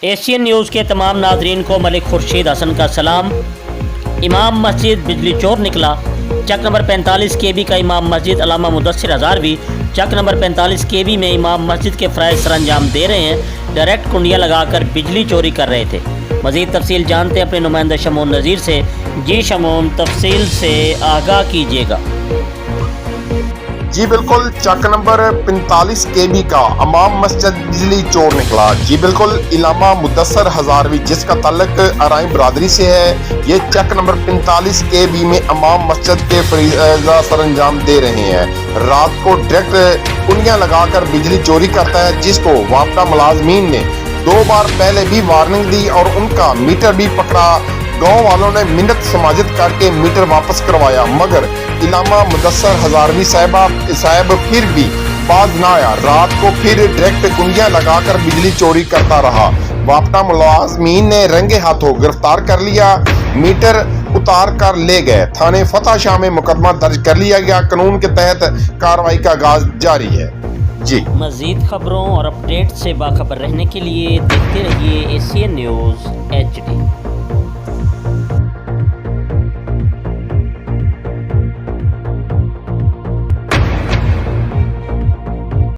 Asian news के तमाम नाजरीन को मलिक खुर्शीद हसन का सलाम। इमाम मस्जिद बिजली चोर निकला। चक नंबर 45 KB का इमाम मस्जिद अल्लामा मुदस्सिर हज़ारवी चक नंबर 45 KB में इमाम मस्जिद के फ़राइज़ सरअंजाम दे रहे हैं। डायरेक्ट कुंडियाँ लगाकर बिजली चोरी कर रहे थे। मज़ीद तफसील जानते हैं अपने नुमाइंदा शमून नज़ीर से। जी शमून, तफसील से आगाह कीजिएगा। जी बिल्कुल, चक नंबर 45 KB का इमाम मस्जिद बिजली चोर निकला। जी बिल्कुल, अल्लामा मुदस्सिर हज़ारवी जिसका ताल्लुक अराई बरादरी से है, ये चक नंबर 45 KB में इमाम मस्जिद के फरीज़ा सरअंजाम दे रहे हैं। रात को डायरेक्ट कुंडियाँ लगाकर बिजली चोरी करता है, जिसको वापडा मुलाजमीन ने 2 बार पहले भी वार्निंग दी और उनका मीटर भी पकड़ा। गांव वालों ने मिन्नत समाजित करके मीटर वापस करवाया, मगर अल्लामा मुदस्सिर हज़ारवी साहब फिर भी बाज ना आया। रात को फिर डायरेक्ट कुंडियां लगाकर बिजली चोरी करता रहा। वापडा मुलाजमीन ने रंगे हाथों गिरफ्तार कर लिया, मीटर उतार कर ले गए। थाने फतह शाह में मुकदमा दर्ज कर लिया गया। कानून के तहत कार्रवाई का आगाज जारी है। जी मज़ीद खबरों और अपडेट से बाखबर रहने के लिए देखते रहिए एशियन न्यूज़ HD।